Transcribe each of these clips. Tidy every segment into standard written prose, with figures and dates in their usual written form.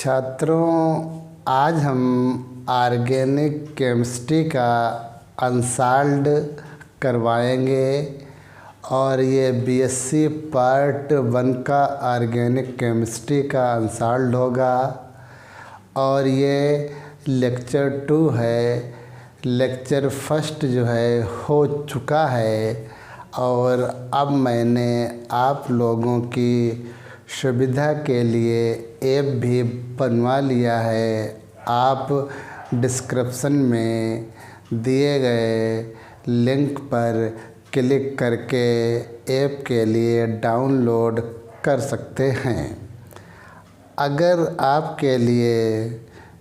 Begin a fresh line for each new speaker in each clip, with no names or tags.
छात्रों, आज हम ऑर्गेनिक केमिस्ट्री का अनसॉल्व्ड करवाएंगे और ये बीएससी पार्ट 1 का ऑर्गेनिक केमिस्ट्री का अनसॉल्व्ड होगा और ये लेक्चर 2 है। लेक्चर फर्स्ट जो है हो चुका है और अब मैंने आप लोगों की सुविधा के लिए ऐप भी बनवा लिया है। आप डिस्क्रिप्शन में दिए गए लिंक पर क्लिक करके ऐप के लिए डाउनलोड कर सकते हैं। अगर आपके लिए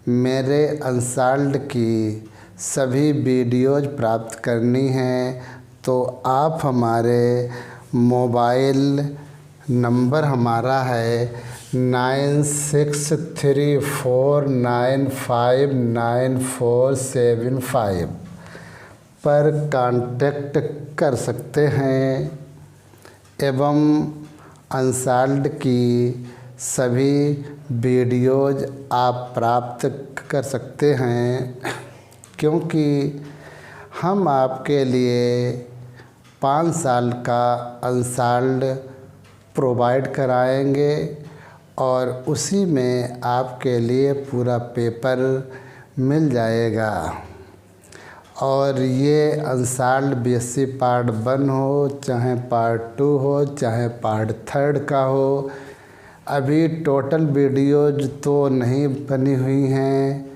मेरे अनसॉल्व्ड की सभी वीडियोज़ प्राप्त करनी हैं तो आप हमारे मोबाइल नंबर हमारा है 9634959475 पर कांटेक्ट कर सकते हैं एवं अनसॉल्व्ड की सभी वीडियोज़ आप प्राप्त कर सकते हैं, क्योंकि हम आपके लिए 5 साल का अनसॉल्व्ड प्रोवाइड कराएंगे और उसी में आपके लिए पूरा पेपर मिल जाएगा। और ये अनसॉल्व्ड बीएससी पार्ट 1 हो, चाहे पार्ट 2 हो, चाहे पार्ट 3 का हो, अभी टोटल वीडियोज तो नहीं बनी हुई हैं,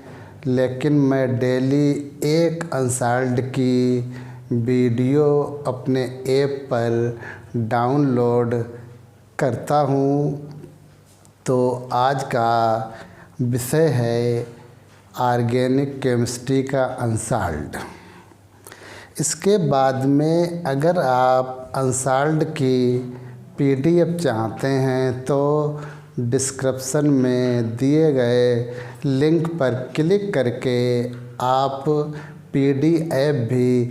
लेकिन मैं डेली एक अनसॉल्व्ड की वीडियो अपने ऐप पर डाउनलोड करता हूँ। तो आज का विषय है ऑर्गेनिक केमिस्ट्री का अनसॉल्व्ड। इसके बाद में अगर आप अनसॉल्व्ड की पीडीएफ चाहते हैं तो डिस्क्रिप्शन में दिए गए लिंक पर क्लिक करके आप पीडीएफ भी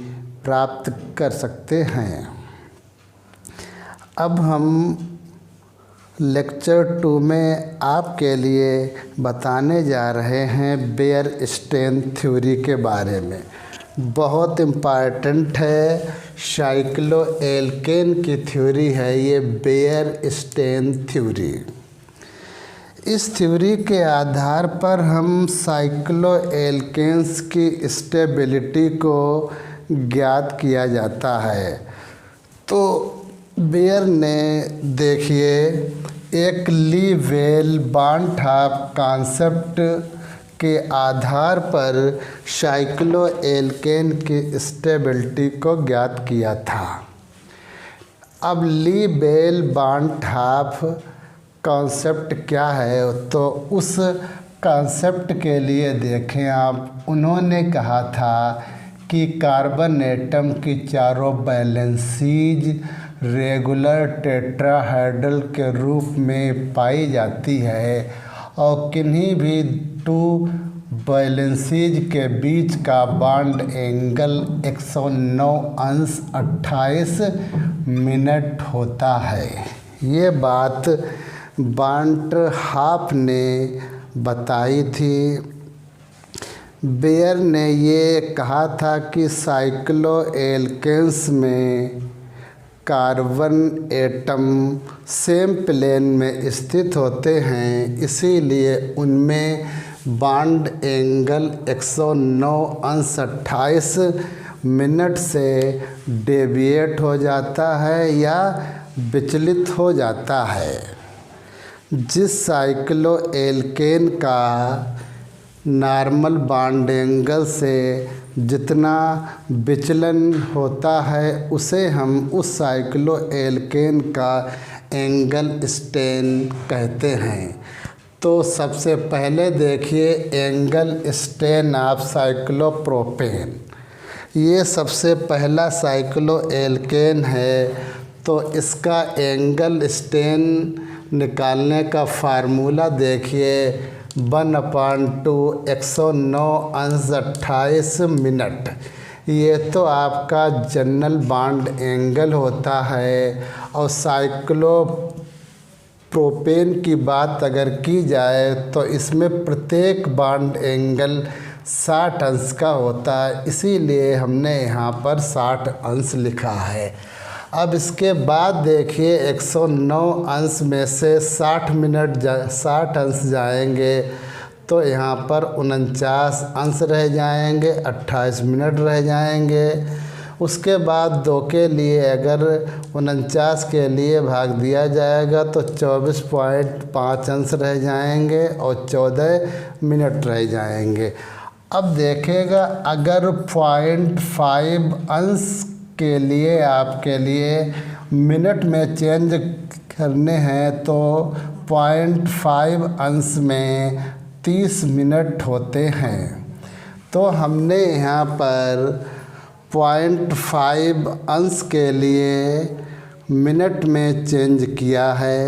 प्राप्त कर सकते हैं। अब हम लेक्चर 2 में आपके लिए बताने जा रहे हैं बेयर स्टेन थ्योरी के बारे में। बहुत इम्पॉर्टेंट है, साइक्लो एल्केन की थ्योरी है ये बेयर स्टेन थ्योरी। इस थ्योरी के आधार पर हम साइक्लो एल्केन्स की स्टेबिलिटी को ज्ञात किया जाता है। तो बेयर ने देखिए एक ली-वेल-बॉन्ट्रॉप कॉन्सेप्ट के आधार पर साइक्लो एल्केन की स्टेबिलिटी को ज्ञात किया था। अब ली-वेल-बॉन्ट्रॉप कॉन्सेप्ट क्या है, तो उस कॉन्सेप्ट के लिए देखें आप, उन्होंने कहा था कि कार्बन एटम की चारों वैलेंसीज रेगुलर टेट्राहेड्रल के रूप में पाई जाती है और किन्हीं भी 2 वैलेंसीज के बीच का बॉन्ड एंगल 109°28 मिनट होता है। ये बात बॉन्ट्रॉप ने बताई थी। बेयर ने ये कहा था कि साइक्लो एल्केन्स में कार्बन एटम सेम प्लेन में स्थित होते हैं, इसीलिए उनमें बॉन्ड एंगल 109°28 मिनट से डेविएट हो जाता है या विचलित हो जाता है। जिस साइक्लो एल्केन का नॉर्मल बॉन्ड एंगल से जितना विचलन होता है उसे हम उस साइक्लो एल्केन का एंगल स्टेन कहते हैं। तो सबसे पहले देखिए एंगल स्टेन ऑफ साइक्लोप्रोपेन। ये सबसे पहला साइक्लो एल्केन है, तो इसका एंगल स्टेन निकालने का फार्मूला देखिए 1/2 109°28 मिनट। ये तो आपका जनरल बॉन्ड एंगल होता है और साइक्लो प्रोपेन की बात अगर की जाए तो इसमें प्रत्येक बॉन्ड एंगल 60 अंश का होता है, इसीलिए हमने यहाँ पर 60 अंश लिखा है। अब इसके बाद देखिए 109 अंश में से 60 अंश जाएंगे तो यहाँ पर 49 अंश रह जाएंगे, 28 मिनट रह जाएंगे। उसके बाद 2 के लिए अगर 49 के लिए भाग दिया जाएगा तो 24.5 अंश रह जाएंगे और 14 मिनट रह जाएंगे। अब देखिएगा अगर 0.5 अंश के लिए आपके लिए मिनट में चेंज करने हैं तो 0.5 अंश में 30 मिनट होते हैं। तो हमने यहाँ पर 0.5 अंश के लिए मिनट में चेंज किया है।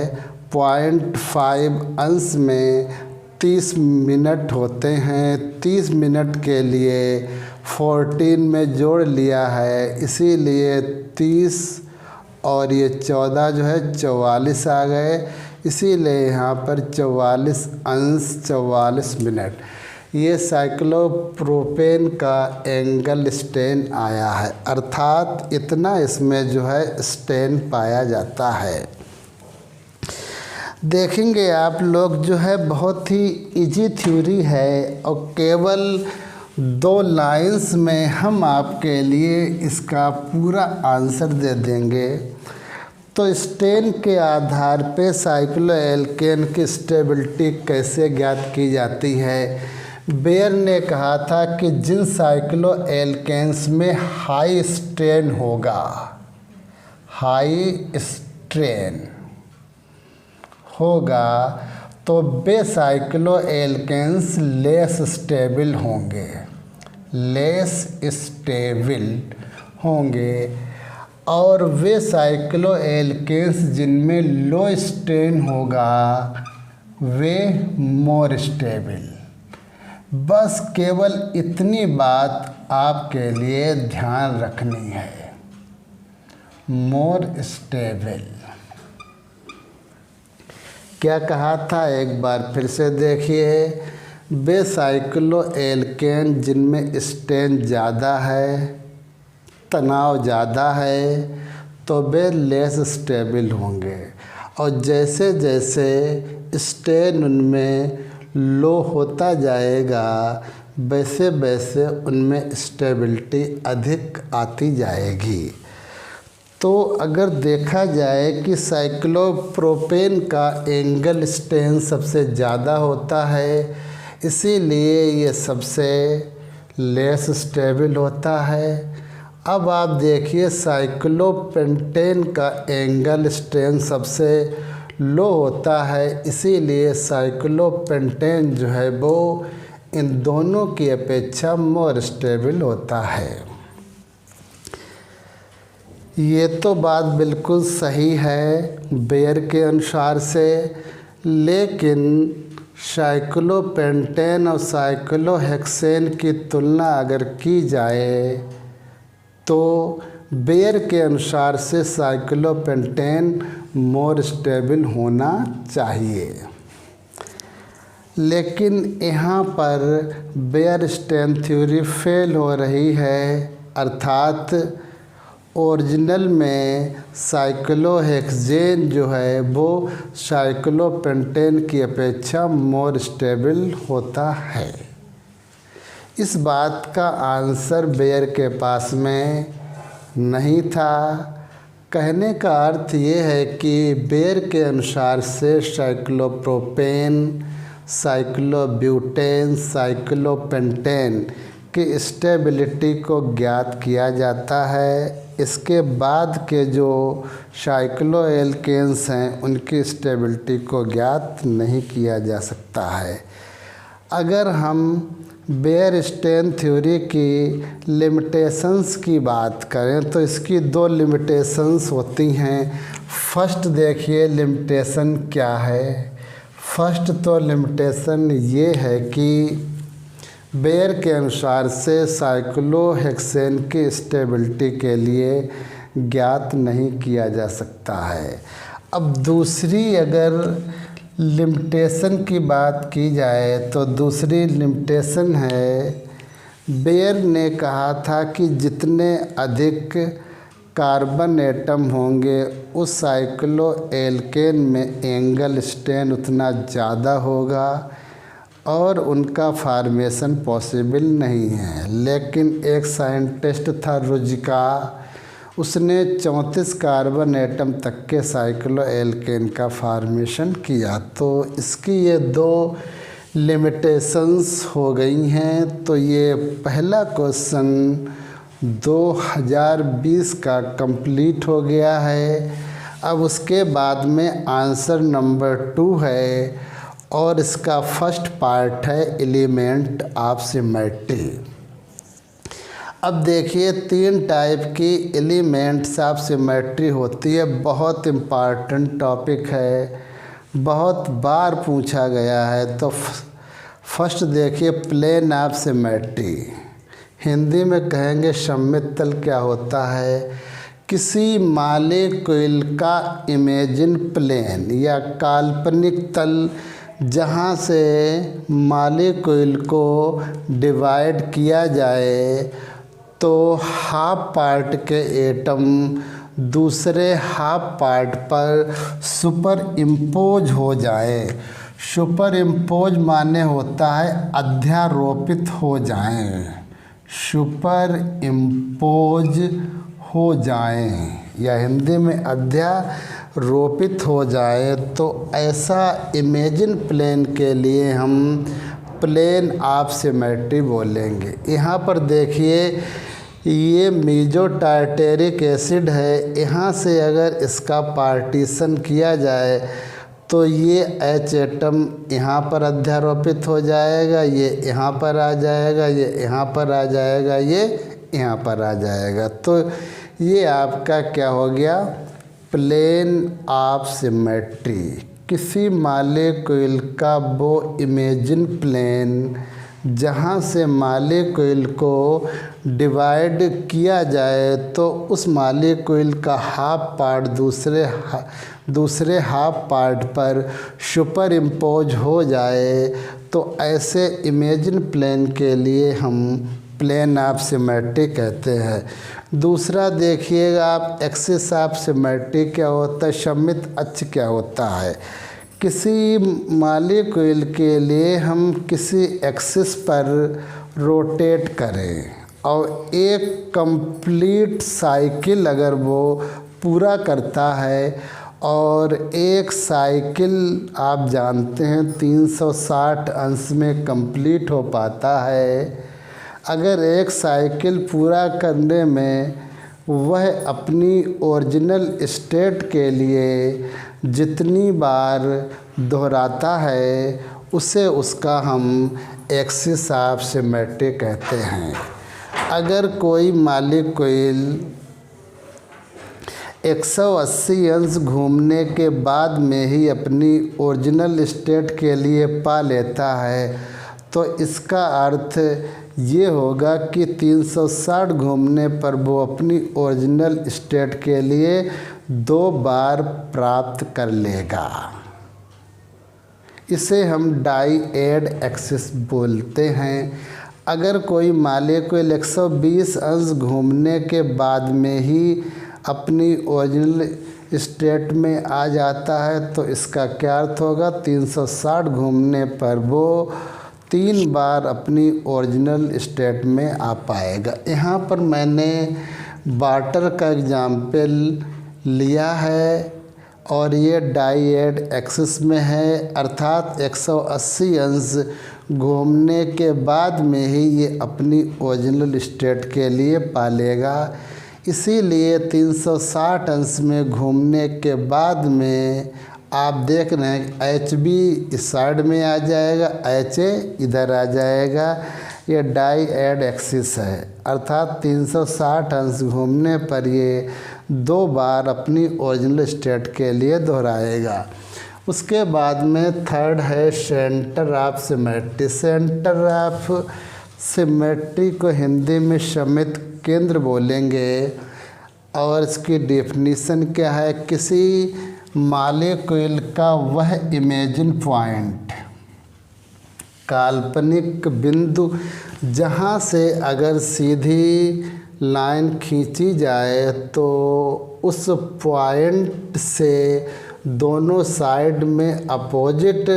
0.5 अंश में 30 मिनट होते हैं। 30 मिनट के लिए 14 में जोड़ लिया है, इसीलिए 30 और ये 14 जो है 44 आ गए, इसीलिए यहाँ पर 44 अंश 44 मिनट ये साइक्लोप्रोपेन का एंगल स्ट्रेन आया है, अर्थात इतना इसमें जो है स्ट्रेन पाया जाता है। देखेंगे आप लोग जो है बहुत ही इजी थ्योरी है और केवल 2 लाइंस में हम आपके लिए इसका पूरा आंसर दे देंगे। तो स्ट्रेन के आधार पे साइक्लोएल्केन की स्टेबिलिटी कैसे ज्ञात की जाती है। बेयर ने कहा था कि जिन साइक्लोएल्केन्स में हाई स्ट्रेन होगा, हाई स्ट्रेन होगा तो वे साइक्लोएल्केन्स लेस स्टेबल होंगे, लेस स्टेबल होंगे। और वे साइक्लोएल्केन्स जिनमें लो स्ट्रेन होगा वे मोर स्टेबल। बस केवल इतनी बात आपके लिए ध्यान रखनी है, मोर स्टेबल। क्या कहा था एक बार फिर से देखिए, वे साइक्लोएल्केन जिनमें स्ट्रेन ज़्यादा है, तनाव ज़्यादा है, तो वे लेस स्टेबल होंगे। और जैसे जैसे स्ट्रेन उनमें लो होता जाएगा वैसे वैसे उनमें स्टेबिलिटी अधिक आती जाएगी। तो अगर देखा जाए कि साइक्लोप्रोपेन का एंगल स्ट्रेन सबसे ज़्यादा होता है, इसीलिए ये सबसे लेस स्टेबल होता है। अब आप देखिए साइक्लोपेंटेन का एंगल स्ट्रेन सबसे लो होता है, इसीलिए साइक्लोपेंटेन जो है वो इन दोनों की अपेक्षा मोर स्टेबल होता है। ये तो बात बिल्कुल सही है बेयर के अनुसार से, लेकिन साइक्लोपेंटेन और साइक्लोहेक्सेन की तुलना अगर की जाए तो बेयर के अनुसार से साइक्लोपेंटेन मोर स्टेबल होना चाहिए। लेकिन यहाँ पर बेयर स्ट्रेन थ्योरी फेल हो रही है, अर्थात ओरिजिनल में साइक्लोहेक्सेन जो है वो साइक्लोपेंटेन की अपेक्षा मोर स्टेबल होता है। इस बात का आंसर बेयर के पास में नहीं था। कहने का अर्थ ये है कि बेयर के अनुसार से साइक्लोप्रोपेन, साइक्लोब्यूटेन, साइक्लोपेंटेन की स्टेबिलिटी को ज्ञात किया जाता है। इसके बाद के जो साइक्लोएल्केन्स हैं उनकी स्टेबिलिटी को ज्ञात नहीं किया जा सकता है। अगर हम बेयर स्ट्रेन थ्योरी की लिमिटेशंस की बात करें तो इसकी 2 लिमिटेशंस होती हैं। फर्स्ट देखिए लिमिटेशन क्या है। फर्स्ट तो लिमिटेशन ये है कि बेयर के अनुसार से साइक्लोहेक्सेन की स्टेबिलिटी के लिए ज्ञात नहीं किया जा सकता है। अब दूसरी अगर लिमिटेशन की बात की जाए तो दूसरी लिमिटेशन है, बेयर ने कहा था कि जितने अधिक कार्बन एटम होंगे उस साइक्लो एल्केन में एंगल स्ट्रेन उतना ज़्यादा होगा और उनका फार्मेशन पॉसिबल नहीं है। लेकिन एक साइंटिस्ट था रुजिका, उसने 34 कार्बन एटम तक के साइक्लो एल्केन का फार्मेशन किया। तो इसकी ये दो लिमिटेशंस हो गई हैं। तो ये पहला क्वेश्चन 2020 का कंप्लीट हो गया है। अब उसके बाद में आंसर नंबर 2 है और इसका फर्स्ट पार्ट है एलिमेंट ऑफ सिमेट्री। अब देखिए 3 टाइप की एलिमेंट्स ऑफ सिमेट्री होती है। बहुत इम्पॉर्टेंट टॉपिक है, बहुत बार पूछा गया है। तो फर्स्ट देखिए प्लेन ऑफ सिमेट्री, हिंदी में कहेंगे सममित तल क्या होता है। किसी मॉलिक्यूल का इमेजिन प्लेन या काल्पनिक तल जहाँ से मॉलिक्यूल को डिवाइड किया जाए तो हाफ पार्ट के एटम दूसरे हाफ पार्ट पर सुपर इम्पोज हो जाए। सुपर इम्पोज माने होता है अध्यारोपित हो जाएं, सुपर इम्पोज हो जाएं या हिंदी में अध्यारोपित हो जाए। तो ऐसा इमेजिन प्लेन के लिए हम प्लेन ऑफ सिमेट्री बोलेंगे। यहाँ पर देखिए ये मेजो टार्टेरिक एसिड है, यहाँ से अगर इसका पार्टीशन किया जाए तो ये H एटम यहाँ पर अध्यारोपित हो जाएगा, ये यहाँ पर आ जाएगा, ये यहाँ पर आ जाएगा, ये यहाँ पर आ जाएगा। तो ये आपका क्या हो गया, प्लेन ऑफ सिमेट्री। किसी मॉलिक्यूल का वो इमेजिन प्लेन जहाँ से मॉलिक्यूल को डिवाइड किया जाए तो उस मॉलिक्यूल का हाफ पार्ट दूसरे हाफ पार्ट पर सुपर इम्पोज हो जाए। तो ऐसे इमेजिन प्लेन के लिए हम प्लेन ऑफ सिमेट्री कहते हैं। दूसरा देखिएगा आप एक्सिस ऑफ सिमेट्री क्या होता है, सममित अक्ष क्या होता है। किसी मॉलिक्यूल के लिए हम किसी एक्सिस पर रोटेट करें और एक कंप्लीट साइकिल अगर वो पूरा करता है, और एक साइकिल आप जानते हैं 360 अंश में कंप्लीट हो पाता है। अगर एक साइकिल पूरा करने में वह अपनी ओरिजिनल स्टेट के लिए जितनी बार दोहराता है उसे उसका हम एक्सिस ऑफ सिमेट्री कहते हैं। अगर कोई मॉलिक्यूल 180 अंश घूमने के बाद में ही अपनी ओरिजिनल स्टेट के लिए पा लेता है तो इसका अर्थ ये होगा कि 360 घूमने पर वो अपनी ओरिजिनल स्टेट के लिए 2 बार प्राप्त कर लेगा। इसे हम डाई-एड एक्सिस बोलते हैं। अगर कोई मॉलिक्यूल 120 अंश घूमने के बाद में ही अपनी ओरिजिनल स्टेट में आ जाता है तो इसका क्या अर्थ होगा, 360 घूमने पर वो 3 बार अपनी ओरिजिनल स्टेट में आ पाएगा। यहाँ पर मैंने वाटर का एग्जाम्पल लिया है और ये डाई-एड एक्सिस में है, अर्थात 180 अंश घूमने के बाद में ही ये अपनी ओरिजिनल स्टेट के लिए पालेगा। इसीलिए 360 अंश में घूमने के बाद में आप देख रहे हैं एच बी इस साइड में आ जाएगा, एच ए इधर आ जाएगा। ये डाई-एड एक्सिस है, अर्थात 360 अंश घूमने पर ये 2 बार अपनी ओरिजिनल स्टेट के लिए दोहराएगा। उसके बाद में थर्ड है centre of symmetry. Centre of symmetry को हिंदी में सममित केंद्र बोलेंगे और इसकी डेफिनीशन क्या है, किसी मॉलिक्यूल का वह इमेजिन पॉइंट, काल्पनिक बिंदु, जहाँ से अगर सीधी लाइन खींची जाए तो उस पॉइंट से दोनों साइड में अपोजिट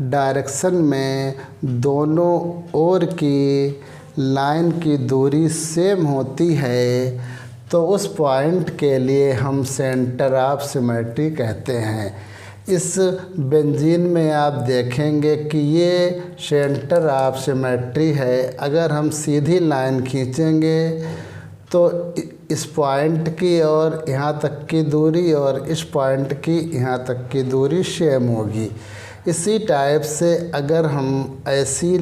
डायरेक्शन में दोनों ओर की लाइन की दूरी सेम होती है, तो उस पॉइंट के लिए हम सेंटर ऑफ सिमेट्री कहते हैं। इस बेंजीन में आप देखेंगे कि ये सेंटर ऑफ सिमेट्री है। अगर हम सीधी लाइन खींचेंगे तो इस पॉइंट की और यहाँ तक की दूरी और इस पॉइंट की यहाँ तक की दूरी सेम होगी। इसी टाइप से अगर हम ऐसी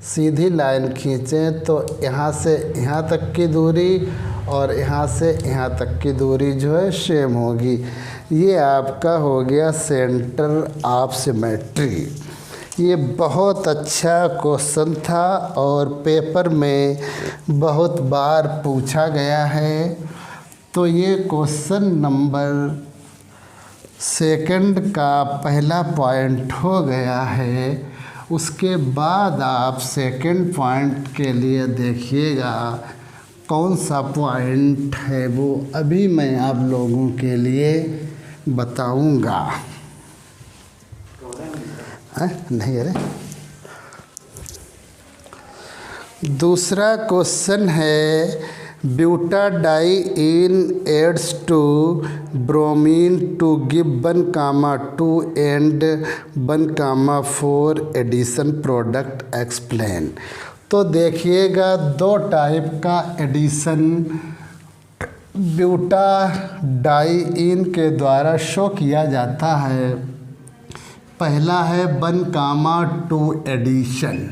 सीधी लाइन खींचें तो यहाँ से यहाँ तक की दूरी और यहाँ से यहाँ तक की दूरी जो है सेम होगी। ये आपका हो गया सेंटर ऑफ सिमेट्री। ये बहुत अच्छा क्वेश्चन था और पेपर में बहुत बार पूछा गया है। तो ये क्वेश्चन नंबर सेकंड का पहला पॉइंट हो गया है। उसके बाद आप सेकंड पॉइंट के लिए देखिएगा कौन सा पॉइंट है, वो अभी मैं आप लोगों के लिए बताऊंगा। नहीं, अरे दूसरा क्वेश्चन है, butadiene adds to bromine to give 1,2 and 1,4 addition product explain. तो देखिएगा दो टाइप का एडिशन ब्यूटाडाइइन के द्वारा शो किया जाता है। पहला है 1,2 एडिशन।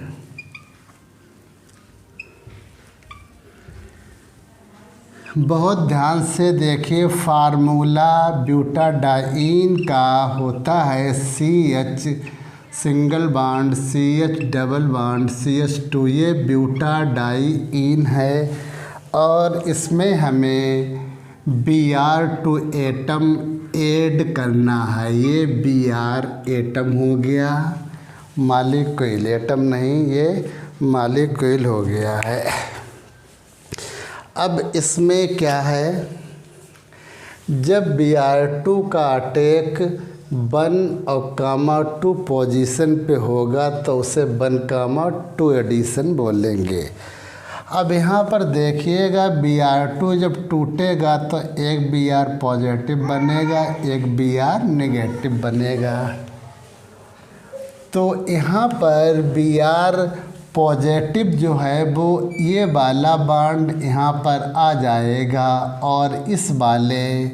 बहुत ध्यान से देखिए, फार्मूला ब्यूटाडाइइन का होता है CH single bond CH double bond CH2। ये ब्यूटाडाइइन है और इसमें हमें Br2 एटम ऐड करना है। ये Br एटम हो गया, मॉलिक्यूल एटम नहीं, ये मॉलिक्यूल हो गया है। अब इसमें क्या है, जब Br2 का अटैक 1 और 2 पोजीशन पे होगा तो उसे 1,2 एडिशन बोलेंगे। अब यहाँ पर देखिएगा Br2 जब टूटेगा तो एक Br पॉजिटिव बनेगा, एक Br नेगेटिव बनेगा। तो यहाँ पर Br पॉजिटिव जो है वो ये वाला बॉन्ड यहाँ पर आ जाएगा और इस वाले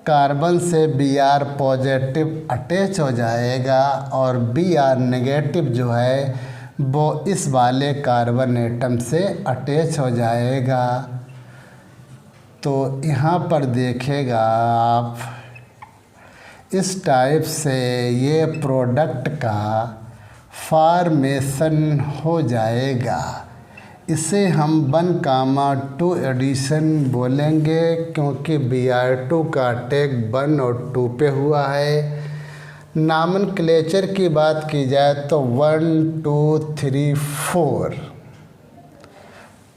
कार्बन से Br पॉजिटिव अटैच हो जाएगा और Br नेगेटिव जो है वो इस वाले कार्बन एटम से अटैच हो जाएगा। तो यहाँ पर देखिएगा आप, इस टाइप से ये प्रोडक्ट का फॉर्मेशन हो जाएगा। इसे हम 1,2 एडिशन बोलेंगे क्योंकि Br2 का अटैक 1 और 2 पे हुआ है। नॉमेनक्लेचर की बात की जाए तो 1 2 3 4,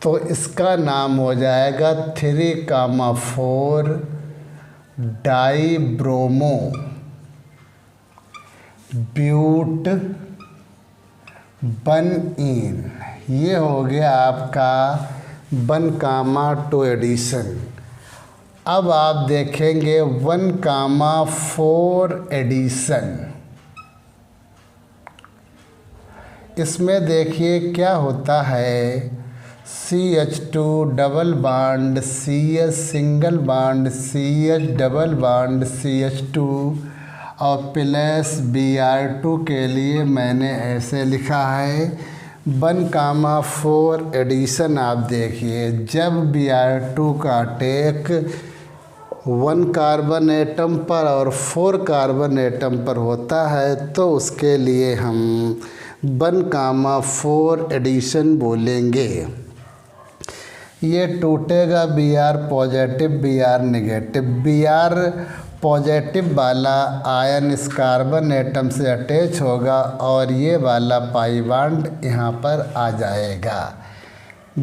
तो इसका नाम हो जाएगा 3,4 डाइब्रोमो ब्यूट 1इन। ये हो गया आपका 1,2 एडिशन। अब आप देखेंगे 1,4 एडिशन। इसमें देखिए क्या होता है, CH2 double bond CH single bond CH double bond CH2 और प्लस Br2 के लिए मैंने ऐसे लिखा है 1,4 एडिशन। आप देखिए जब Br2 का अटैक 1 कार्बन एटम पर और 4 कार्बन एटम पर होता है तो उसके लिए हम 1,4 एडिशन बोलेंगे। ये टूटेगा Br positive Br negative. Br positive वाला आयन इस कार्बन एटम से अटैच होगा और ये वाला पाई बॉन्ड यहाँ पर आ जाएगा।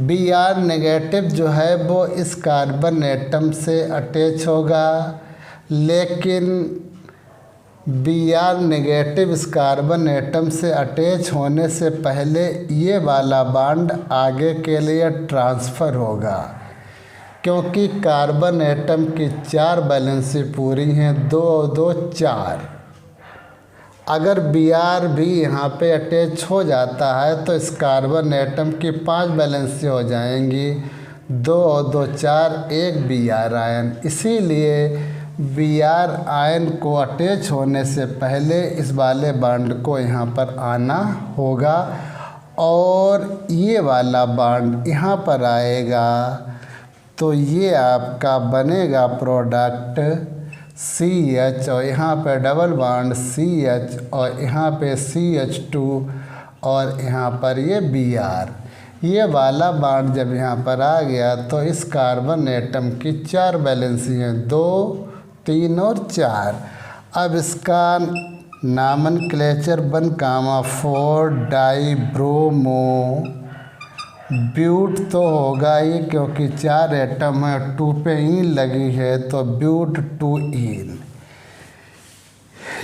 Br नेगेटिव जो है वो इस कार्बन एटम से अटैच होगा, लेकिन Br नेगेटिव इस कार्बन एटम से अटैच होने से पहले ये वाला बॉन्ड आगे के लिए ट्रांसफ़र होगा, क्योंकि कार्बन एटम की 4 वैलेंसी पूरी हैं, 2 और 2 4। अगर Br भी यहाँ पे अटैच हो जाता है तो इस कार्बन एटम की 5 वैलेंसी हो जाएंगी, 2 और 2 4, 1 Br आयन। इसीलिए Br आयन को अटैच होने से पहले इस वाले बॉन्ड को यहाँ पर आना होगा और ये वाला बॉन्ड यहाँ पर आएगा, तो ये आपका बनेगा प्रोडक्ट CH और यहाँ पे डबल बॉन्ड CH और यहाँ पे CH2 और यहाँ पर ये Br। ये वाला बॉन्ड जब यहाँ पर आ गया तो इस कार्बन एटम की 4 वैलेंसी हैं, 2 3 और 4। अब इसका नामनक्लेचर 1,4 डाइब्रोमो ब्यूट तो होगा ही, क्योंकि 4 एटम है, 2 पे ईन लगी है तो ब्यूट 2 ईन।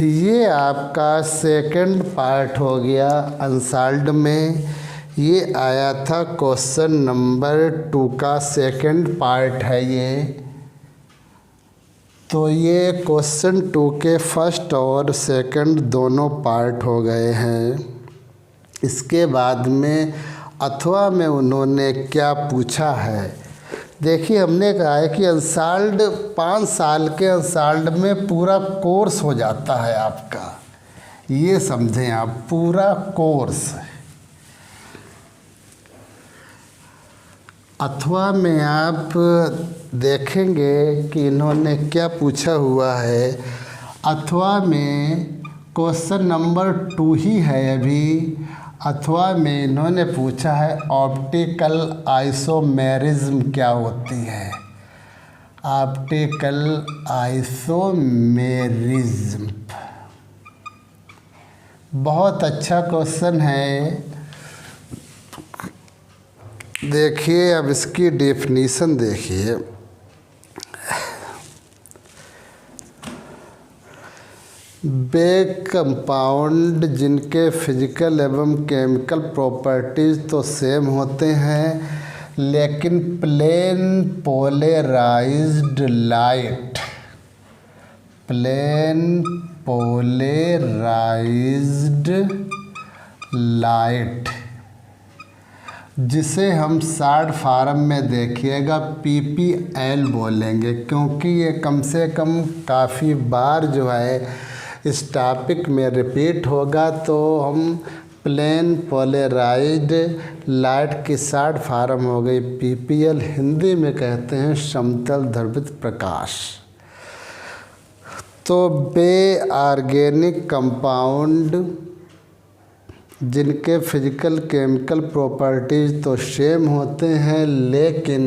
ये आपका सेकंड पार्ट हो गया अनसॉल्व्ड में। ये आया था क्वेश्चन नंबर 2 का सेकंड पार्ट है ये। तो ये क्वेश्चन 2 के फर्स्ट और सेकंड दोनों पार्ट हो गए हैं। इसके बाद में अथवा में उन्होंने क्या पूछा है, देखिए हमने कहा है कि अनसॉल्व्ड 5 साल के अनसॉल्व्ड में पूरा कोर्स हो जाता है आपका, ये समझें आप, पूरा कोर्स। अथवा में आप देखेंगे कि इन्होंने क्या पूछा हुआ है। अथवा में क्वेश्चन नंबर 2 ही है अभी। अथवा में इन्होंने पूछा है ऑप्टिकल आइसोमेरिज्म क्या होती है। ऑप्टिकल आइसोमेरिज्म बहुत अच्छा क्वेश्चन है। देखिए अब इसकी डेफिनीशन देखिए। वे कंपाउंड जिनके फिजिकल एवं केमिकल प्रॉपर्टीज़ तो सेम होते हैं, लेकिन plane polarised light, plane polarised light, जिसे हम शॉर्ट फॉर्म में देखिएगा PPL बोलेंगे, क्योंकि ये कम से कम काफ़ी बार जो है इस टॉपिक में रिपीट होगा। तो हम प्लेन पोलराइज्ड लाइट की शॉर्ट फॉर्म हो गई PPL, हिंदी में कहते हैं समतल ध्रुवित प्रकाश। तो वे ऑर्गेनिक कंपाउंड जिनके फिजिकल केमिकल प्रॉपर्टीज़ तो सेम होते हैं, लेकिन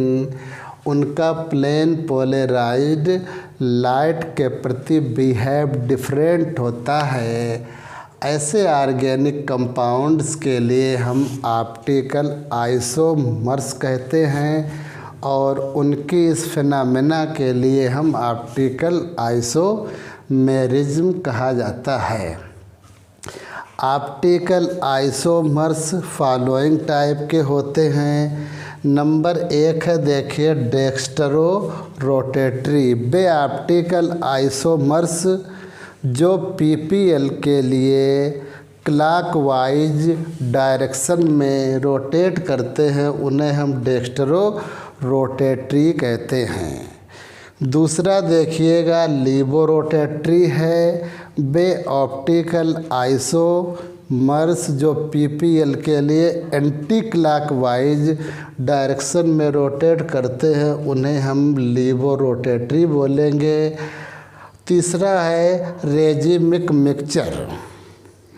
उनका प्लेन पोलराइज्ड लाइट के प्रति बिहेव डिफरेंट होता है, ऐसे ऑर्गेनिक कंपाउंड्स के लिए हम ऑप्टिकल आइसोमर्स कहते हैं और उनकी इस फिनोमेना के लिए हम ऑप्टिकल आइसोमेरिज्म कहा जाता है। ऑप्टिकल आइसोमर्स फॉलोइंग टाइप के होते हैं। नंबर 1 है, देखिए डेक्स्ट्रो रोटेटरी। वे ऑप्टिकल आइसोमर्स जो PPL के लिए क्लॉकवाइज डायरेक्शन में रोटेट करते हैं, उन्हें हम डेक्स्ट्रो रोटेटरी कहते हैं। दूसरा देखिएगा लीबोरोटेटरी है। वे ऑप्टिकल आइसोमर्स जो PPL के लिए एंटी क्लॉकवाइज डायरेक्शन में रोटेट करते हैं, उन्हें हम लीबोरोटेटरी बोलेंगे। तीसरा है रेजिमिक मिक्सचर।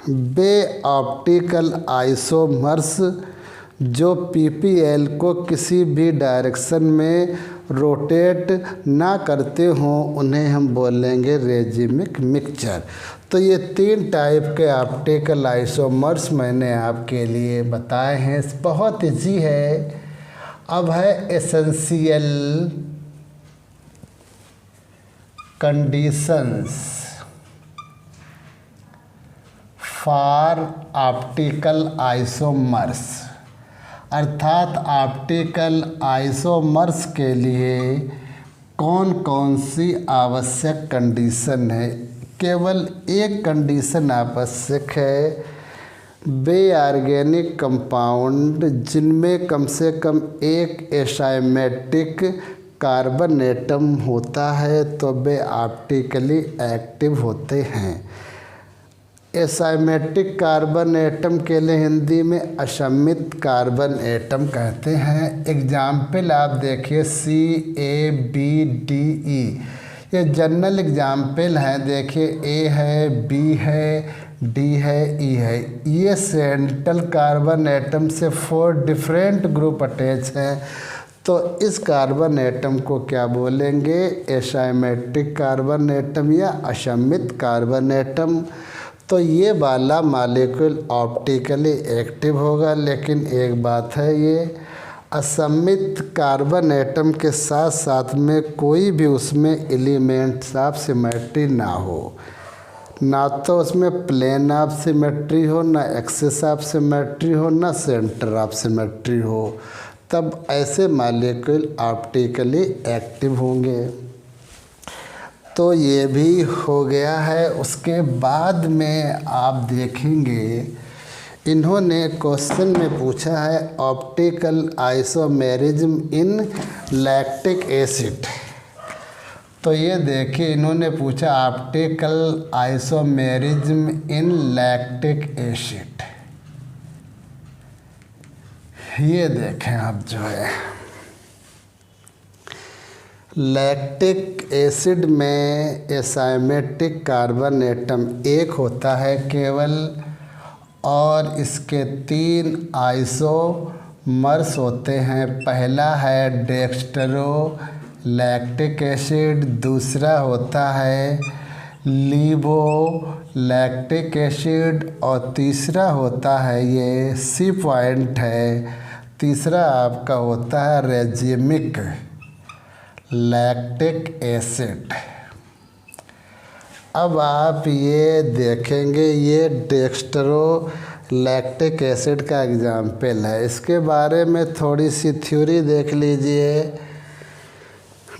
वे ऑप्टिकल आइसोमर्स जो PPL को किसी भी डायरेक्शन में रोटेट ना करते हों उन्हें हम बोलेंगे रेजिमिक मिक्सचर। तो ये 3 टाइप के ऑप्टिकल आइसोमर्स मैंने आपके लिए बताए हैं, बहुत इजी है। अब है essential conditions for optical isomers, अर्थात ऑप्टिकल आइसोमर्स के लिए कौन कौन सी आवश्यक कंडीशन है। केवल एक कंडीशन आवश्यक है, वे ऑर्गेनिक कंपाउंड जिनमें कम से कम एक एसाइमेट्रिक कार्बन एटम होता है तो वे ऑप्टिकली एक्टिव होते हैं। एसाइमेट्रिक कार्बन एटम के लिए हिंदी में असमित कार्बन एटम कहते हैं। एग्जाम्पल आप देखिए CABDE, ये जनरल एग्जाम्पल हैं। देखिए A है, B है, D है, E है। ये सेंट्रल कार्बन एटम से 4 डिफरेंट ग्रुप अटैच हैं, तो इस कार्बन एटम को क्या बोलेंगे, एसाइमेट्रिक कार्बन एटम या असमित कार्बन एटम। तो ये वाला मॉलिक्यूल ऑप्टिकली एक्टिव होगा, लेकिन एक बात है, ये असमित कार्बन एटम के साथ साथ में कोई भी उसमें एलिमेंट्स ऑफ सिमेट्री ना हो, ना तो उसमें प्लेन ऑफ सिमेट्री हो, ना एक्सिस ऑफ सिमेट्री हो, ना सेंटर ऑफ सिमेट्री हो, तब ऐसे मॉलिक्यूल ऑप्टिकली एक्टिव होंगे। तो ये भी हो गया है। उसके बाद में आप देखेंगे इन्होंने क्वेश्चन में पूछा है optical isomerism in lactic acid. तो ये देखिए इन्होंने पूछा optical isomerism in lactic acid. ये देखें आप जो है लैक्टिक एसिड में एसाइमेट्रिक कार्बन एटम एक होता है केवल, और इसके 3 आइसोमर्स होते हैं। पहला है डेक्स्ट्रो लैक्टिक एसिड, दूसरा होता है लीवो लैक्टिक एसिड, और तीसरा होता है, ये C पॉइंट है, तीसरा आपका होता है रेजिमिक लैक्टिक एसिड। अब आप ये देखेंगे ये डेक्स्ट्रो लैक्टिक एसिड का एग्जाम्पल है। इसके बारे में थोड़ी सी थ्योरी देख लीजिए।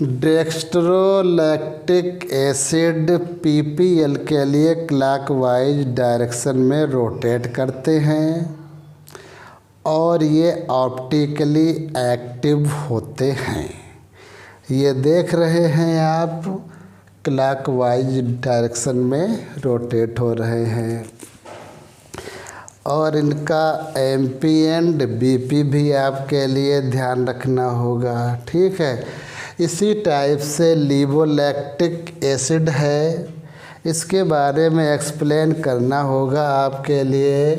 डेक्स्ट्रो लैक्टिक एसिड PPL के लिए क्लॉकवाइज डायरेक्शन में रोटेट करते हैं और ये ऑप्टिकली एक्टिव होते हैं। ये देख रहे हैं आप क्लॉकवाइज डायरेक्शन में रोटेट हो रहे हैं, और इनका MP एंड BP भी आपके लिए ध्यान रखना होगा, ठीक है। इसी टाइप से लीवोलैक्टिक एसिड है, इसके बारे में एक्सप्लेन करना होगा आपके लिए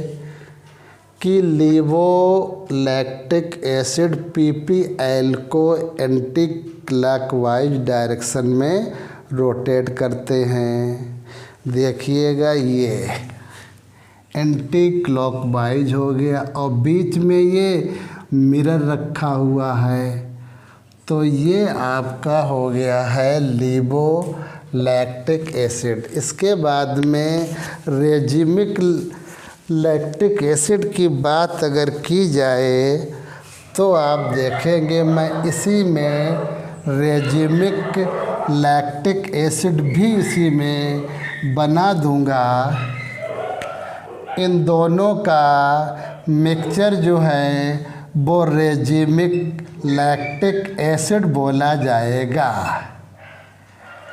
कि लीवोलैक्टिक एसिड PPL को एंटी क्लॉकवाइज डायरेक्शन में रोटेट करते हैं। देखिएगा ये एंटी क्लॉकवाइज हो गया और बीच में ये मिरर रखा हुआ है, तो ये आपका हो गया है लीवोलैक्टिक एसिड। इसके बाद में रेजिमिक लैक्टिक एसिड की बात अगर की जाए तो आप देखेंगे मैं इसी में रेजिमिक लैक्टिक एसिड भी इसी में बना दूंगा। इन दोनों का मिक्सचर जो है वो रेजिमिक लैक्टिक एसिड बोला जाएगा।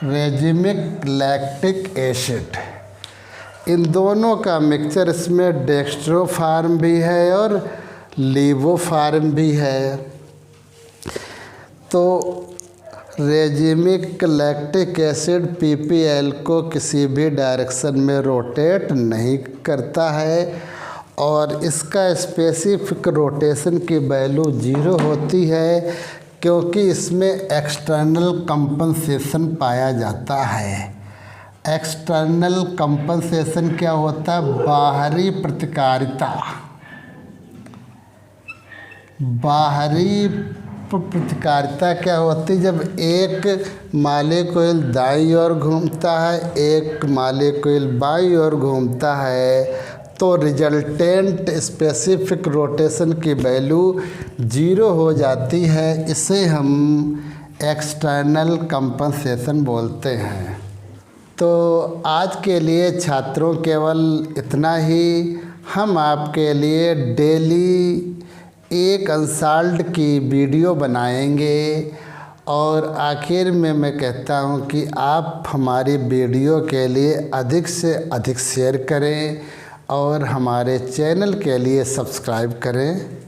रेजिमिक लैक्टिक एसिड, इन दोनों का मिक्सचर, इसमें डेक्स्ट्रो फार्म भी है और लीवो फार्म भी है। तो रेजिमिक लैक्टिक एसिड PPL को किसी भी डायरेक्शन में रोटेट नहीं करता है और इसका स्पेसिफिक रोटेशन की वैल्यू 0 होती है क्योंकि इसमें एक्सटर्नल कंपनसेशन पाया जाता है। एक्सटर्नल कंपनसेशन क्या होता है? बाहरी प्रतिकारिता। बाहरी प्रतिकारिता क्या होती है? जब एक मॉलिक्यूल दाईं ओर घूमता है, एक मॉलिक्यूल बाईं ओर घूमता है, तो रिजल्टेंट स्पेसिफिक रोटेशन की वैल्यू 0 हो जाती है। इसे हम एक्सटर्नल कंपनसेशन बोलते हैं। तो आज के लिए छात्रों केवल इतना ही। हम आपके लिए डेली एक अनसॉल्व्ड की वीडियो बनाएंगे और आखिर में मैं कहता हूं कि आप हमारी वीडियो के लिए अधिक से अधिक शेयर करें और हमारे चैनल के लिए सब्सक्राइब करें।